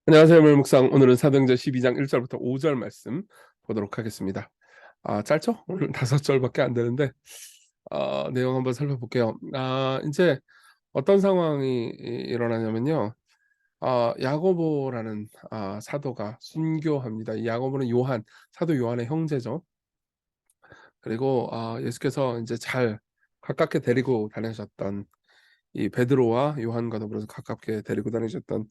안녕하세요, 물묵상. 오늘은 사도행전 12장 1절부터 5절 말씀 보도록 하겠습니다. 짧죠? 오늘 5절밖에 안 되는데 내용 한번 살펴볼게요. 이제 어떤 상황이 일어나냐면요. 야고보라는 사도가 순교합니다. 이 야고보는 사도 요한의 형제죠. 그리고 예수께서 이제 잘 가깝게 데리고 다니셨던 이 베드로와 요한과 더불어서 가깝게 데리고 다니셨던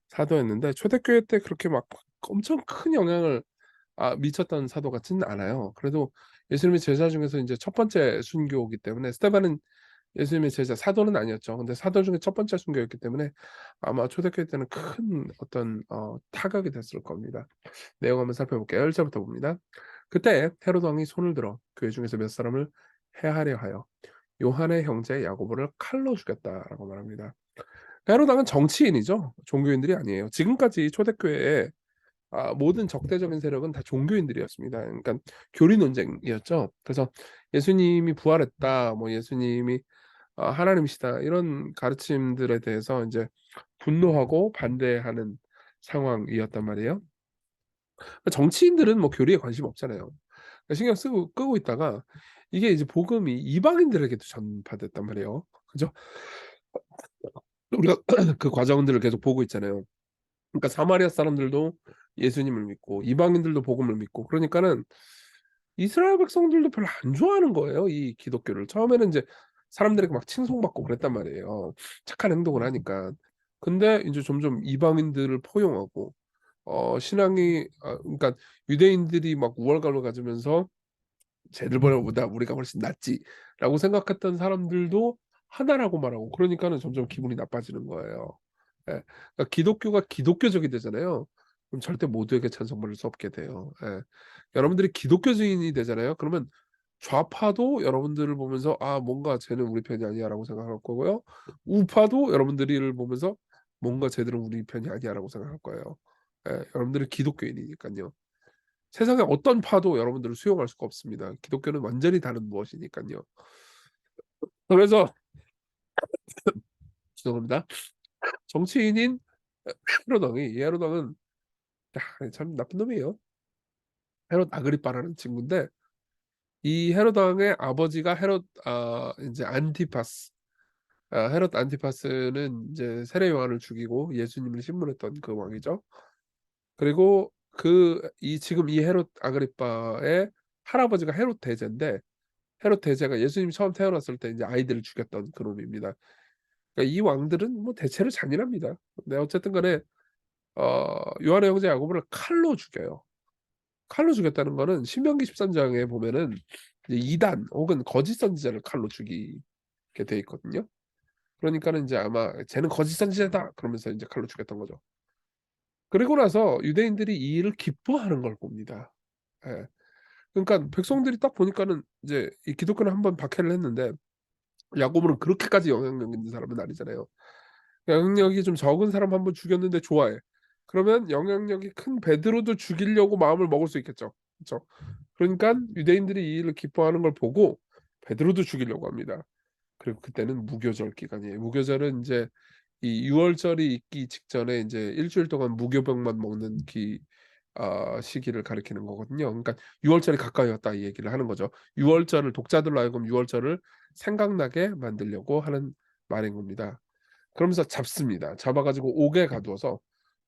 사도였는데, 초대교회 때 그렇게 막 엄청 큰 영향을 미쳤던 사도 같지는 않아요. 그래도 예수님의 제자 중에서 이제 첫 번째 순교이기 때문에, 스테반은 예수님의 제자, 사도는 아니었죠. 근데 사도 중에 첫 번째 순교였기 때문에 아마 초대교회 때는 큰 어떤 타격이 됐을 겁니다. 내용 한번 살펴볼게요. 1절부터 봅니다. 그때 헤롯 왕이 손을 들어 교회 중에서 몇 사람을 해하려 하여 요한의 형제 야고보를 칼로 죽였다라고 말합니다. 헤롯 왕은 정치인이죠. 종교인들이 아니에요. 지금까지 초대교회에 모든 적대적인 세력은 다 종교인들이었습니다. 그러니까 교리 논쟁이었죠. 그래서 예수님이 부활했다, 뭐 예수님이 하나님이시다, 이런 가르침들에 대해서 이제 분노하고 반대하는 상황이었단 말이에요. 정치인들은 뭐 교리에 관심 없잖아요. 그러니까 신경 쓰고 끄고 있다가 이게 이제 복음이 이방인들에게도 전파됐단 말이에요. 그죠? 우리가 그 과정들을 계속 보고 있잖아요. 그러니까 사마리아 사람들도 예수님을 믿고 이방인들도 복음을 믿고, 그러니까는 이스라엘 백성들도 별로 안 좋아하는 거예요, 이 기독교를. 처음에는 이제 사람들에게 막 칭송받고 그랬단 말이에요. 착한 행동을 하니까. 근데 이제 점점 이방인들을 포용하고 신앙이 그러니까 유대인들이 막 우월감을 가지면서 쟤들보다 우리가 훨씬 낫지라고 생각했던 사람들도 하나라고 말하고, 그러니까는 점점 기분이 나빠지는 거예요. 예. 그러니까 기독교가 기독교적이 되잖아요. 그럼 절대 모두에게 찬송받을 수 없게 돼요. 예. 여러분들이 기독교주의인이 되잖아요. 그러면 좌파도 여러분들을 보면서 뭔가 쟤는 우리 편이 아니야라고 생각할 거고요. 우파도 여러분들을 보면서 뭔가 쟤들은 우리 편이 아니야라고 생각할 거예요. 예. 여러분들은 기독교인이니까요. 세상에 어떤 파도 여러분들을 수용할 수가 없습니다. 기독교는 완전히 다른 무엇이니까요. 그래서 죄송합니다. 정치인인 헤로당은 참 나쁜 놈이에요. 헤롯 아그리빠라는 친구인데, 이 헤롯 왕의 아버지가 이제 안티파스. 헤롯 안티파스는 이제 세례 요한을 죽이고 예수님을 신문했던 그 왕이죠. 그리고 지금 이 헤롯 아그리빠의 할아버지가 헤롯 대제인데, 헤롯 대제가 예수님이 처음 태어났을 때 이제 아이들을 죽였던 그놈입니다. 그러니까 이 왕들은 뭐 대체로 잔인합니다. 근데 어쨌든 간에 요한의 형제 야고보를 칼로 죽여요. 칼로 죽였다는 거는 신명기 13장에 보면은 이제 이단 혹은 거짓 선지자를 칼로 죽이게 돼 있거든요. 그러니까는 이제 아마 쟤는 거짓 선지자다 그러면서 이제 칼로 죽였던 거죠. 그리고 나서 유대인들이 이 일을 기뻐하는 걸 봅니다. 예. 그러니까 백성들이 딱 보니까는 이제 이 기독교는 한번 박해를 했는데, 야고보는 그렇게까지 영향력 있는 사람은 아니잖아요. 영향력이 좀 적은 사람 한번 죽였는데 좋아해. 그러면 영향력이 큰 베드로도 죽이려고 마음을 먹을 수 있겠죠. 그렇죠? 그러니까 유대인들이 이 일을 기뻐하는 걸 보고 베드로도 죽이려고 합니다. 그리고 그때는 무교절 기간이에요. 무교절은 이제 이 유월절이 있기 직전에 이제 일주일 동안 무교병만 먹는 시기를 가리키는 거거든요. 그러니까 유월절이 가까이 왔다 이 얘기를 하는 거죠. 유월절을 독자들로 하여금 유월절을 생각나게 만들려고 하는 말인 겁니다. 그러면서 잡습니다. 잡아가지고 옥에 가두어서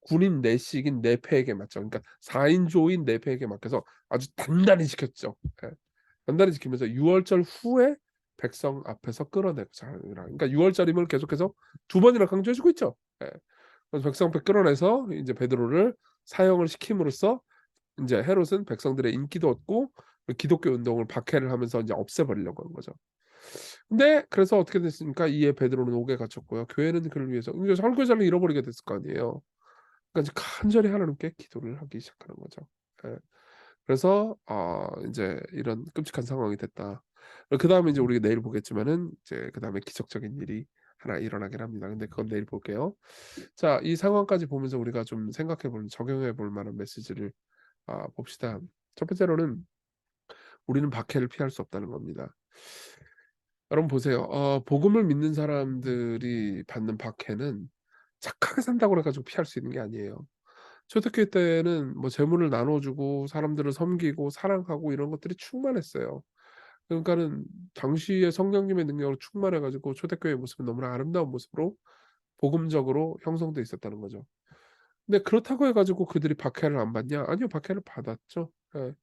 군인 내식인 내패에게 맡죠. 그러니까 4인조인 내패에게 맡겨서 아주 단단히 지켰죠. 예. 단단히 지키면서 6월절 후에 백성 앞에서 끌어내고자 하느라. 그러니까 6월절임을 계속해서 두 번이나 강조해주고 있죠. 예. 그래서 백성 앞에 끌어내서 이제 베드로를 사형을 시킴으로써 이제 헤롯은 백성들의 인기도 얻고 기독교 운동을 박해를 하면서 이제 없애버리려고 한 거죠. 근데 그래서 어떻게 됐습니까? 이에 베드로는 옥에 갇혔고요. 교회는 그를 위해서 설교자를 잃어버리게 됐을 거 아니에요. 그러니까 이제 간절히 하나님께 기도를 하기 시작하는 거죠. 예. 그래서 이제 이런 끔찍한 상황이 됐다. 그다음에 이제 우리가 내일 보겠지만은 이제 그다음에 기적적인 일이 하나 일어나긴 합니다. 근데 그건 내일 볼게요. 자, 이 상황까지 보면서 우리가 좀 생각해 볼, 적용해 볼 만한 메시지를 봅시다. 첫 번째로는 우리는 박해를 피할 수 없다는 겁니다. 여러분 보세요. 복음을 믿는 사람들이 받는 박해는 착하게 산다고 그래 가지고 피할 수 있는 게 아니에요. 초대교회 때는 뭐 재물을 나눠주고 사람들을 섬기고 사랑하고 이런 것들이 충만했어요. 그러니까는 당시에 성령님의 능력으로 충만해 가지고 초대교회의 모습은 너무나 아름다운 모습으로 복음적으로 형성돼 있었다는 거죠. 근데 그렇다고 해 가지고 그들이 박해를 안 받냐? 아니요. 박해를 받았죠. 예.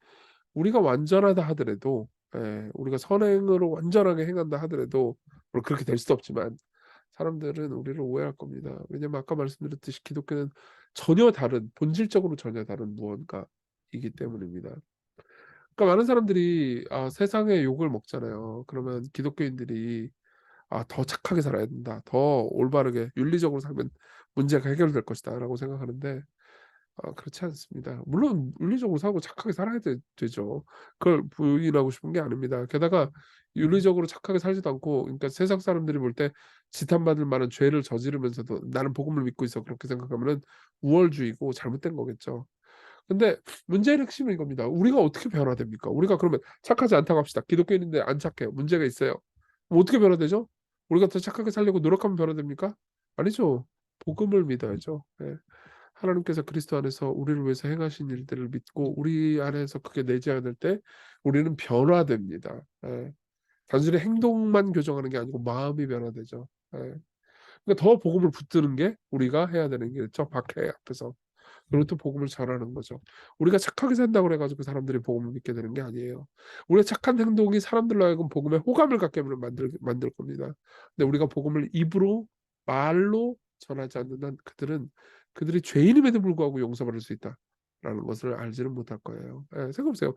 우리가 완전하다 하더라도, 우리가 선행으로 완전하게 행한다 하더라도, 물론 그렇게 될 수도 없지만 사람들은 우리를 오해할 겁니다. 왜냐면 아까 말씀드렸듯이 기독교는 전혀 다른, 본질적으로 전혀 다른 무언가이기 때문입니다. 그러니까 많은 사람들이 세상의 욕을 먹잖아요. 그러면 기독교인들이 '더 착하게 살아야 된다. 더 올바르게 윤리적으로 살면 문제가 해결될 것이다.'라고 생각하는데 그렇지 않습니다. 물론 윤리적으로 살고 착하게 살아야 되죠. 그걸 부인하고 싶은 게 아닙니다. 게다가 윤리적으로 착하게 살지도 않고, 그러니까 세상 사람들이 볼 때 지탄받을 만한 죄를 저지르면서도 '나는 복음을 믿고 있어.' 그렇게 생각하면은 우월주의고 잘못된 거겠죠. 근데 문제의 핵심은 이겁니다. 우리가 어떻게 변화됩니까? 우리가 그러면 착하지 않다고 합시다. 기독교인인데 안 착해요. 문제가 있어요. 그럼 어떻게 변화되죠? 우리가 더 착하게 살려고 노력하면 변화됩니까? 아니죠. 복음을 믿어야죠. 예. 하나님께서 그리스도 안에서 우리를 위해서 행하신 일들을 믿고 우리 안에서 그게 내재될 때 우리는 변화됩니다. 예. 단순히 행동만 교정하는 게 아니고 마음이 변화되죠. 예. 그러니까 더 복음을 붙드는 게 우리가 해야 되는 게죠. 박해 앞에서. 그리고 또 복음을 전하는 거죠. 우리가 착하게 산다고 그래 가지고 사람들이 복음을 믿게 되는 게 아니에요. 우리의 착한 행동이 사람들로 하여금 복음에 호감을 갖게 만들 겁니다. 근데 우리가 복음을 입으로 말로 전하지 않는 한 그들이 죄인임에도 불구하고 용서받을 수 있다라는 것을 알지는 못할 거예요. 예, 생각해 보세요.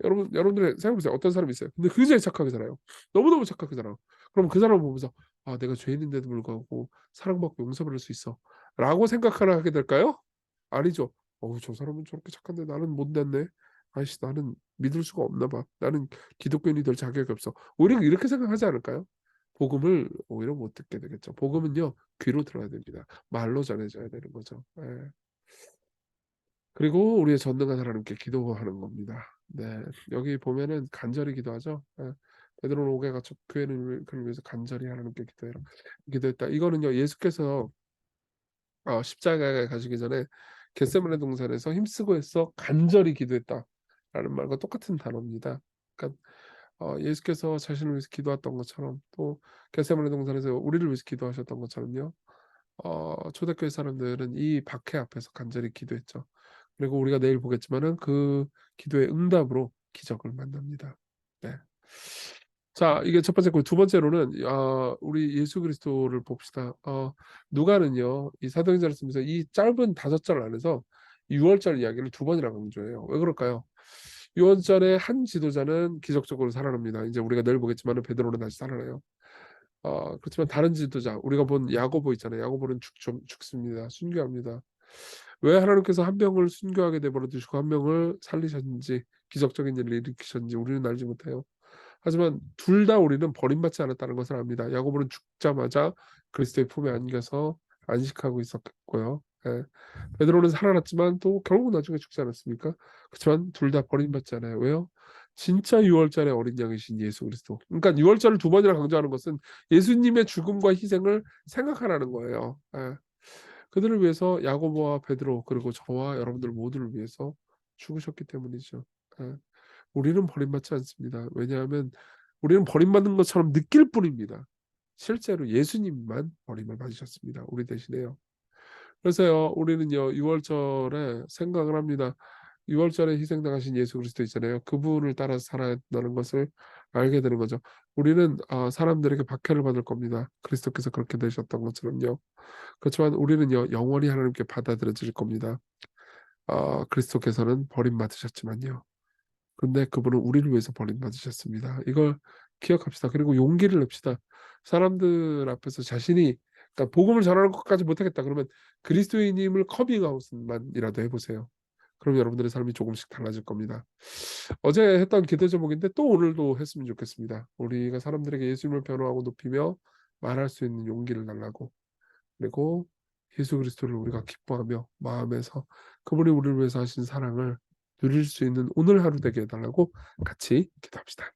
여러분들 생각해 보세요. 어떤 사람이 있어요. 근데 굉장히 착하게 살아요. 너무너무 착하게 살아. 그럼 그 사람을 보면서 '아 내가 죄인인데도 불구하고 사랑받고 용서받을 수 있어.'라고 생각하나 하게 될까요? 아니죠. '어우 저 사람은 저렇게 착한데 나는 못됐네. 아이씨 나는 믿을 수가 없나 봐. 나는 기독교인이 될 자격이 없어.' 오히려 이렇게 생각하지 않을까요? 복음을 오히려 못 듣게 되겠죠. 복음은요 귀로 들어야 됩니다. 말로 전해져야 되는 거죠. 예. 그리고 우리의 전능한 하나님께 기도하는 겁니다. 네. 여기 보면은 간절히 기도하죠. 예. 베드로는 오게 갇혀 교회는 그를 위해서 간절히 하나님께 기도해라 기도했다. 이거는요 예수께서 십자가에 가시기 전에 겟세마네 동산에서 힘쓰고 애써 간절히 기도했다라는 말과 똑같은 단어입니다. 그러니까 예수께서 자신을 위해서 기도했던 것처럼 또 겟세마네 동산에서 우리를 위해서 기도하셨던 것처럼요. 초대교회 사람들은 이 박해 앞에서 간절히 기도했죠. 그리고 우리가 내일 보겠지만은 그 기도의 응답으로 기적을 만납니다. 네. 자 이게 첫 번째고 두 번째로는 우리 예수 그리스도를 봅시다. 누가는요. 이 사도행전을 쓰면서 이 짧은 5절 안에서 6월절 이야기를 두 번이나 강조해요. 왜 그럴까요? 6월절에 한 지도자는 기적적으로 살아납니다. 인제 우리가 내일 보겠지만은 베드로는 다시 살아나요. 그렇지만 다른 지도자 우리가 본 야고보 있잖아요. 야고보는 죽습니다. 순교합니다. 왜 하나님께서 한 명을 순교하게 내버려 두시고 한 명을 살리셨는지 기적적인 일을 일으키셨는지 우리는 알지 못해요. 하지만 둘 다 우리는 버림받지 않았다는 것을 압니다. 야고보는 죽자마자 그리스도의 품에 안겨서 안식하고 있었고요. 예. 베드로는 살아났지만 또 결국은 나중에 죽지 않았습니까? 그렇지만 둘 다 버림받지 않아요. 왜요? 진짜 유월절의 어린 양이신 예수 그리스도. 그러니까 유월절을 두 번이나 강조하는 것은 예수님의 죽음과 희생을 생각하라는 거예요. 예. 그들을 위해서 야고보와 베드로 그리고 저와 여러분들 모두를 위해서 죽으셨기 때문이죠. 예. 우리는 버림받지 않습니다. 왜냐하면 우리는 버림받는 것처럼 느낄 뿐입니다. 실제로 예수님만 버림을 받으셨습니다. 우리 대신에요. 그래서요 우리는요 6월절에 생각을 합니다. 6월절에 희생당하신 예수 그리스도 있잖아요. 그분을 따라서 살아야 한다는 것을 알게 되는 거죠. 우리는 사람들에게 박해를 받을 겁니다. 그리스도께서 그렇게 되셨던 것처럼요. 그렇지만 우리는요 영원히 하나님께 받아들여질 겁니다. 그리스도께서는 버림받으셨지만요. 근데 그분은 우리를 위해서 버림받으셨습니다. 이걸 기억합시다. 그리고 용기를 냅시다. 사람들 앞에서 자신이 그러니까 복음을 전하는 것까지 못하겠다 그러면 그리스도인임을 커밍아웃만이라도 해 보세요. 그럼 여러분들의 삶이 조금씩 달라질 겁니다. 어제 했던 기도 제목인데 또 오늘도 했으면 좋겠습니다. 우리가 사람들에게 예수님을 변호하고 높이며 말할 수 있는 용기를 달라고. 그리고 예수 그리스도를 우리가 기뻐하며 마음에서 그분이 우리를 위해서 하신 사랑을 누릴 수 있는 오늘 하루 되게 해 달라고 같이 기도합시다.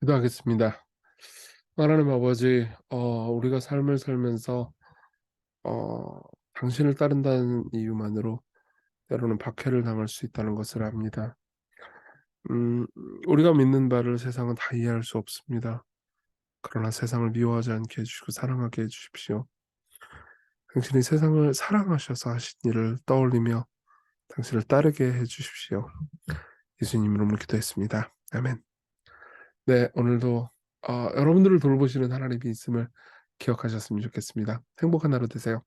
기도하겠습니다. 하나님 아버지, 우리가 삶을 살면서 어, 당신을 따른다는 이유만으로 때로는 박해를 당할 수 있다는 것을 압니다. 음, 우리가 믿는 바를 세상은 다 이해할 수 없습니다. 그러나 세상을 미워하지 않게 해주시고 사랑하게 해주십시오. 당신이 세상을 사랑하셔서 하신 일을 떠올리며 당신을 따르게 해주십시오. 예수님 이름으로 기도했습니다. 아멘. 네, 오늘도 여러분들을 돌보시는 하나님이 있음을 기억하셨으면 좋겠습니다. 행복한 하루 되세요.